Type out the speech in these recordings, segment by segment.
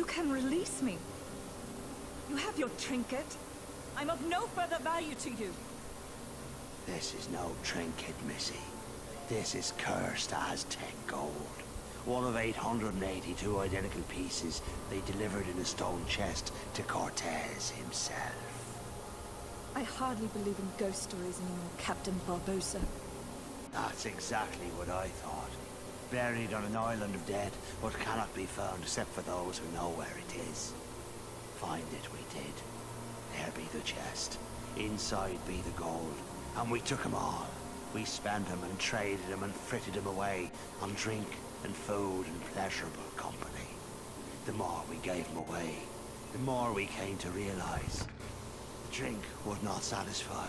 You can release me. You have your trinket. I'm of no further value to you. This is no trinket, Missy. This is cursed Aztec gold. One of 882 identical pieces they delivered in a stone chest to Cortez himself. I hardly believe in ghost stories anymore, Captain Barbosa. That's exactly what I thought. Buried on an island of dead, but cannot be found except for those who know where it is. Find it we did. There be the chest. Inside be the gold. And we took 'em all. We spent 'em and traded 'em and fritted 'em away on drink and food and pleasurable company. The more we gave 'em away, the more we came to realize drink would not satisfy,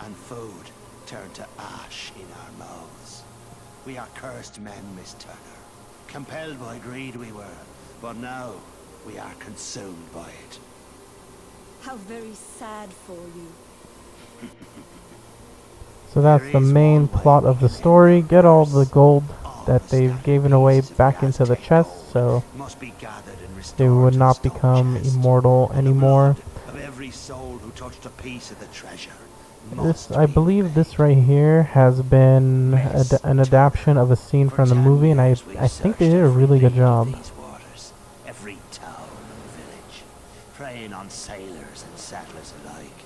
and food turned to ash in our mouths. We are cursed men, Miss Turner. Compelled by greed we were, but now we are consumed by it. How very sad for you. So that's the main plot of the story. Get all the gold that they've given away back into the chest, so they would not become immortal anymore. Of every soul who touched a piece of the treasure. This, I believe this right here has been an adaptation of a scene from the movie, and I think they did a really good job. Every town and village, preying on sailors and settlers alike.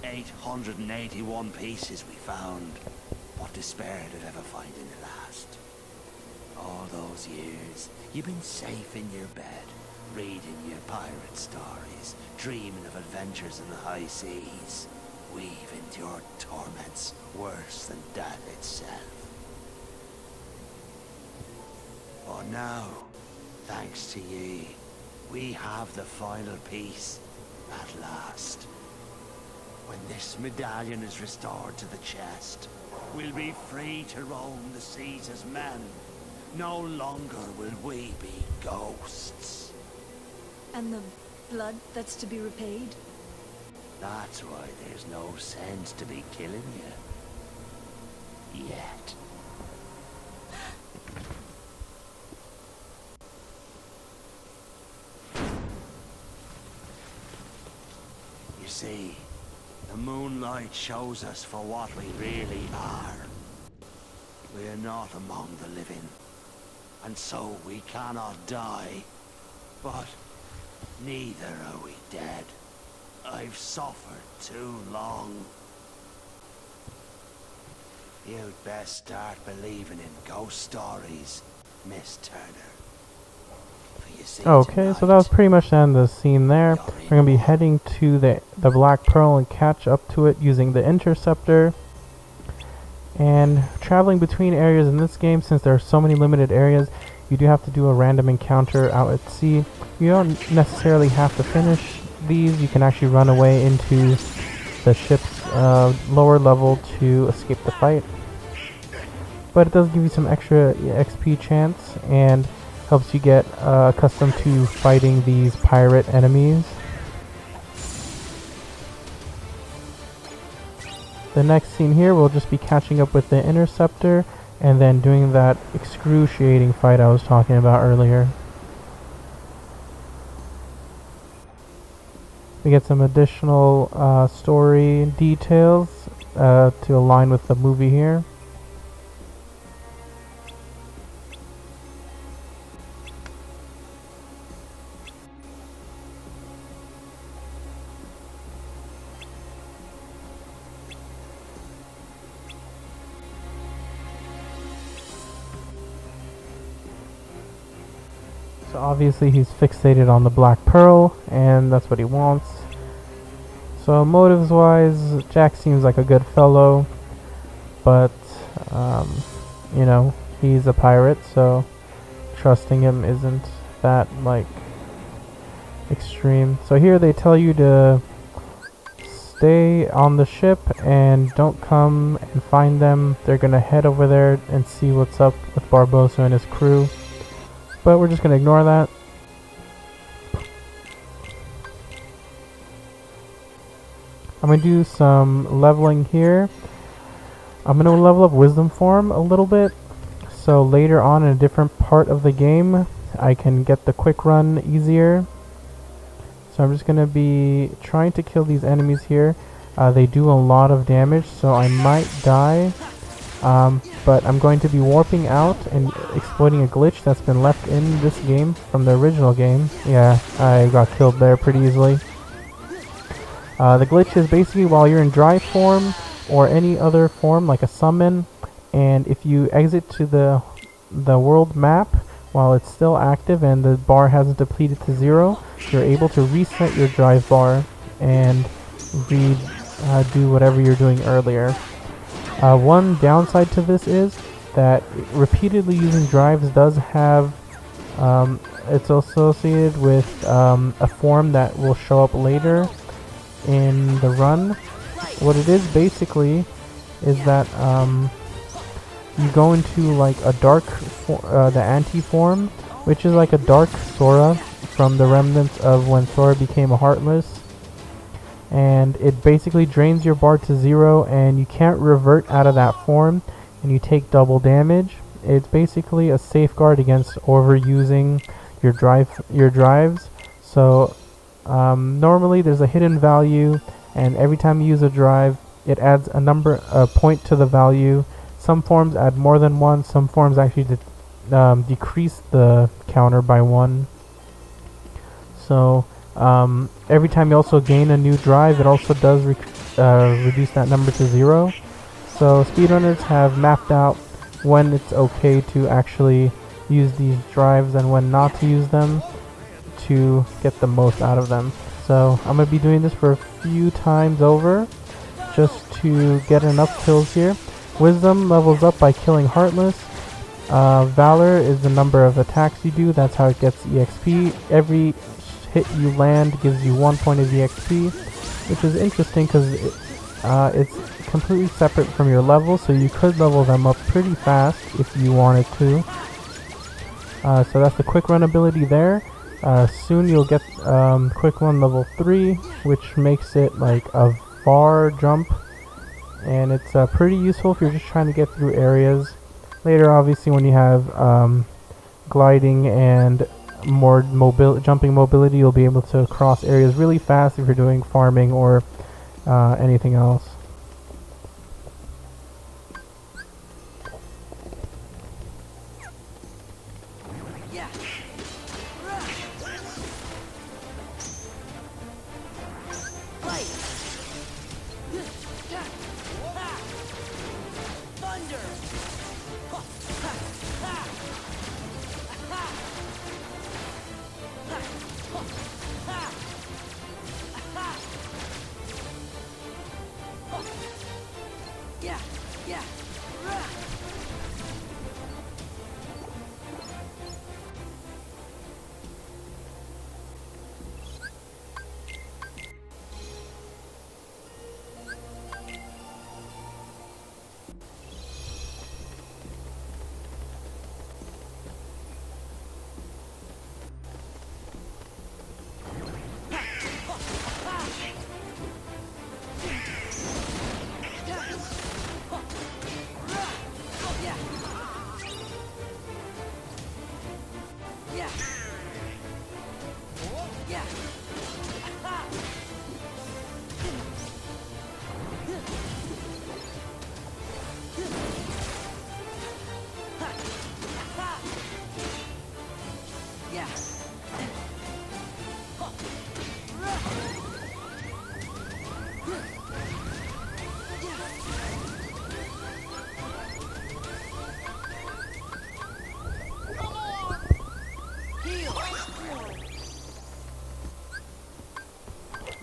881 pieces we found. What despair did ever find in the last? All those years, you've been safe in your bed, reading your pirate stories, dreaming of adventures in the high seas. We've endured torments worse than death itself. But now, thanks to ye, we have the final piece at last. When this medallion is restored to the chest, we'll be free to roam the seas as men. No longer will we be ghosts. And the blood that's to be repaid? That's why there's no sense to be killing you. Yet. You see, the moonlight shows us for what we really are. We're not among the living, and so we cannot die. But neither are we dead. I've suffered too long. You'd best start believing in ghost stories, Miss Turner. Okay, so that was pretty much the end of the scene there. We're going to be heading to the Black Pearl and catch up to it using the Interceptor. And traveling between areas in this game, since there are so many limited areas, you do have to do a random encounter out at sea. You don't necessarily have to finish these. You can actually run away into the ship's lower level to escape the fight. But it does give you some extra XP chance and helps you get accustomed to fighting these pirate enemies. The next scene here, we'll just be catching up with the Interceptor and then doing that excruciating fight I was talking about earlier. We get some additional story details to align with the movie here. So obviously he's fixated on the Black Pearl, and that's what he wants. So motives wise, Jack seems like a good fellow, but you know, he's a pirate, so trusting him isn't that like extreme. So here they tell you to stay on the ship and don't come and find them. They're gonna head over there and see what's up with Barbosa and his crew. But we're just going to ignore that. I'm going to do some leveling here. I'm going to level up Wisdom Form a little bit. So later on in a different part of the game, I can get the quick run easier. So I'm just going to be trying to kill these enemies here. They do a lot of damage, so I might die. But I'm going to be warping out and exploiting a glitch that's been left in this game from the original game. Yeah, I got killed there pretty easily. The glitch is basically while you're in dry form or any other form like a summon, and if you exit to the world map while it's still active and the bar hasn't depleted to 0, you're able to reset your drive bar and do whatever you're doing earlier. One downside to this is that repeatedly using drives does have, it's associated with a form that will show up later in the run. What it is basically is that you go into like a dark, the anti-form, which is like a dark Sora from the remnants of when Sora became a Heartless. And it basically drains your bar to 0 and you can't revert out of that form and you take double damage. It's basically a safeguard against overusing your drives. So normally there's a hidden value, and every time you use a drive it adds a point to the value. Some forms add more than one, some forms actually decrease the counter by 1. So every time you also gain a new drive, it also does reduce that number to 0. So speedrunners have mapped out when it's okay to actually use these drives and when not to use them to get the most out of them. So I'm going to be doing this for a few times over just to get enough kills here. Wisdom levels up by killing Heartless. Valor is the number of attacks you do, that's how it gets EXP. Every hit you land gives you 1 point of EXP, which is interesting because it's completely separate from your level, so you could level them up pretty fast if you wanted to. So that's the quick run ability there. Soon you'll get quick run level 3, which makes it like a far jump, and it's pretty useful if you're just trying to get through areas. Later, obviously, when you have gliding and more jumping mobility, you'll be able to cross areas really fast if you're doing farming or anything else.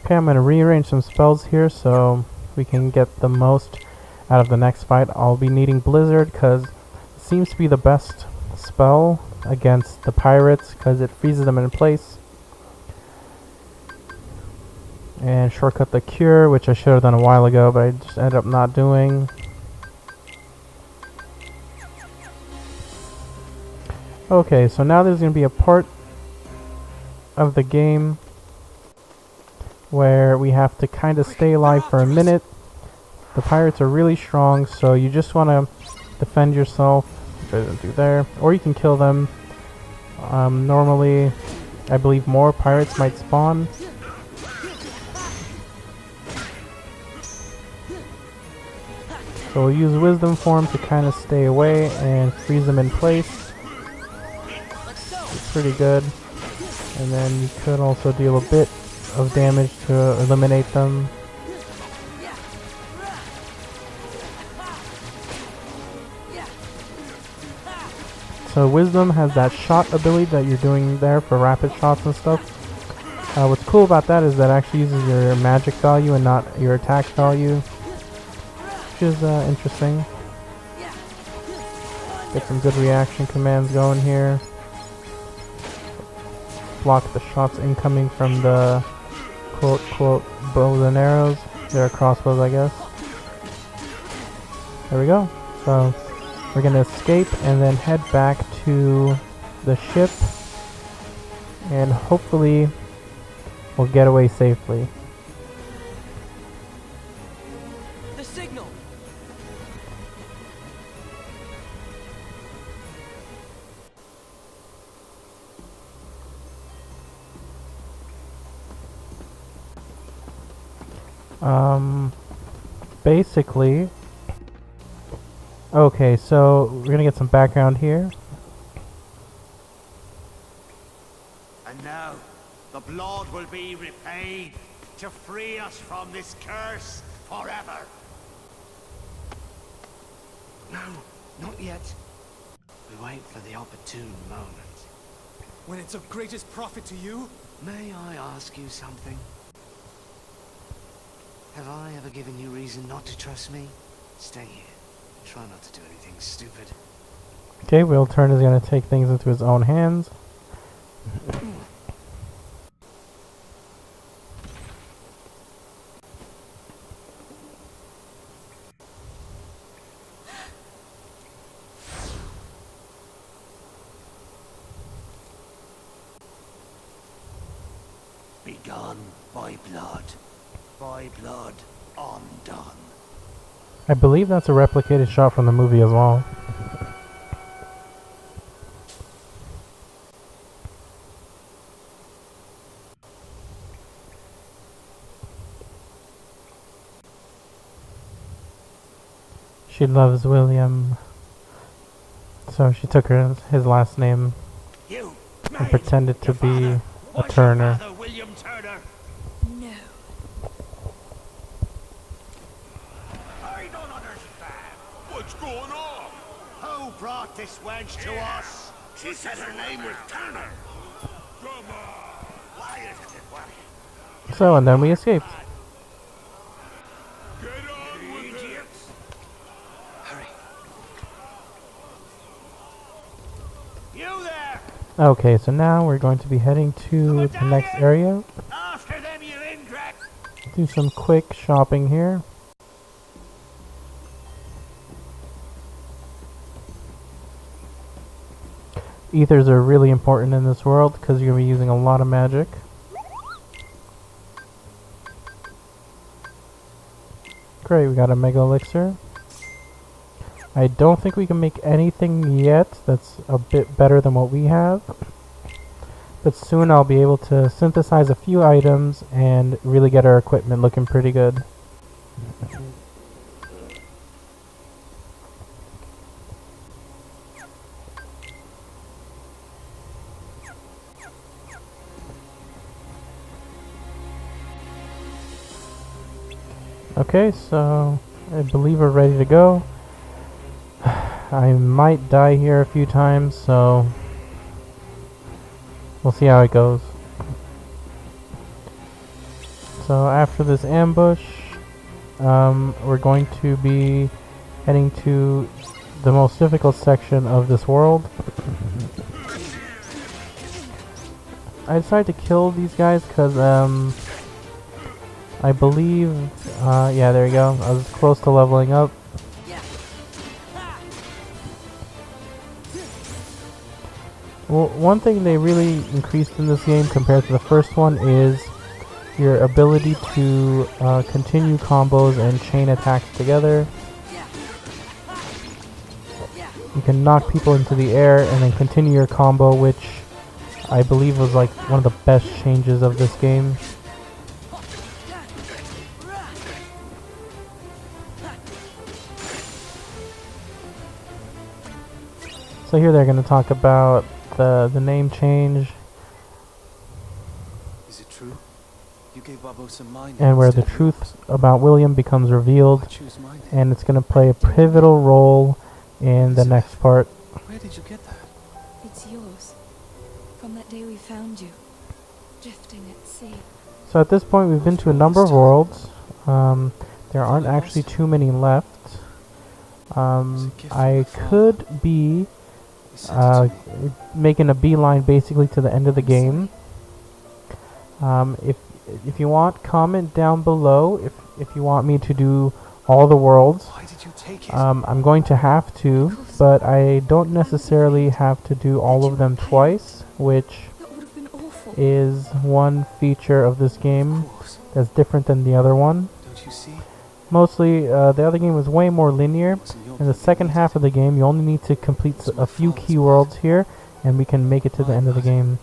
Okay, I'm going to rearrange some spells here so we can get the most out of the next fight. I'll be needing Blizzard because it seems to be the best spell against the pirates because it freezes them in place. And shortcut the cure, which I should have done a while ago, but I just ended up not doing. Okay, so now there's going to be a part of the game where we have to kind of stay alive for a minute. The pirates are really strong, so you just want to defend yourself, which I didn't do there, or you can kill them Normally, I believe more pirates might spawn. So we'll use Wisdom Form to kind of stay away and freeze them in place. It's pretty good. And then you could also deal a bit of damage to eliminate them. So Wisdom has that shot ability that you're doing there for rapid shots and stuff. What's cool about that is that it actually uses your magic value and not your attack value, which is interesting. Get some good reaction commands going here. Block the shots incoming from the quote bows and arrows. They're crossbows, I guess. There we go. So we're gonna escape and then head back to the ship, and hopefully we'll get away safely. The signal. Basically, okay, so we're gonna get some background here. And now, the blood will be repaid to free us from this curse forever. No, not yet. We wait for the opportune moment. When it's of greatest profit to you? May I ask you something? Have I ever given you reason not to trust me? Stay here. Try not to do anything stupid. Okay, Will Turn is gonna take things into his own hands. Begun by blood undone. I believe that's a replicated shot from the movie as well. She loves William, so she took his last name You and pretended to your be father a was Turner. Your father, William Turner. No. I don't understand. What's going on? Who brought this wench to us? She said her name was Turner. Come on. Why isn't it working? So, and then we escaped. Get on with it. Idiots. Hurry. You there! Okay, so now we're going to be heading to the next area. After them, you ingrate! Do some quick shopping here. Ethers are really important in this world because you're going to be using a lot of magic. Great, we got a Mega Elixir. I don't think we can make anything yet that's a bit better than what we have. But soon I'll be able to synthesize a few items and really get our equipment looking pretty good. Okay, so I believe we're ready to go. I might die here a few times, so we'll see how it goes. So after this ambush, we're going to be heading to the most difficult section of this world. I decided to kill these guys because I believe, yeah, there you go. I was close to leveling up. Well, one thing they really increased in this game compared to the first one is your ability to continue combos and chain attacks together. You can knock people into the air and then continue your combo, which I believe was like one of the best changes of this game. So here they're going to talk about the name change Is it true? You gave Barbossa my name and where the instead of truth about William becomes yours. revealed, Why choose my name? and it's going to play a pivotal role in the next part. Where did you get that? It's yours. From that day we found you. Drifting at sea. So at this point we've been to a number of worlds. There aren't actually too many left. I could be You sent it to me. making a beeline basically to the end of the game. If you want, comment down below if you want me to do all the worlds. Why did you take it? I'm going to have to, but I don't necessarily have to do all of them twice, which That would have been awful. is one feature of this game Of course. that's different than the other one. Don't you see? Mostly, the other game was way more linear. It wasn't your In the fault second you half of the game, you only need to complete a few key worlds here, and we can make it to the end of the game.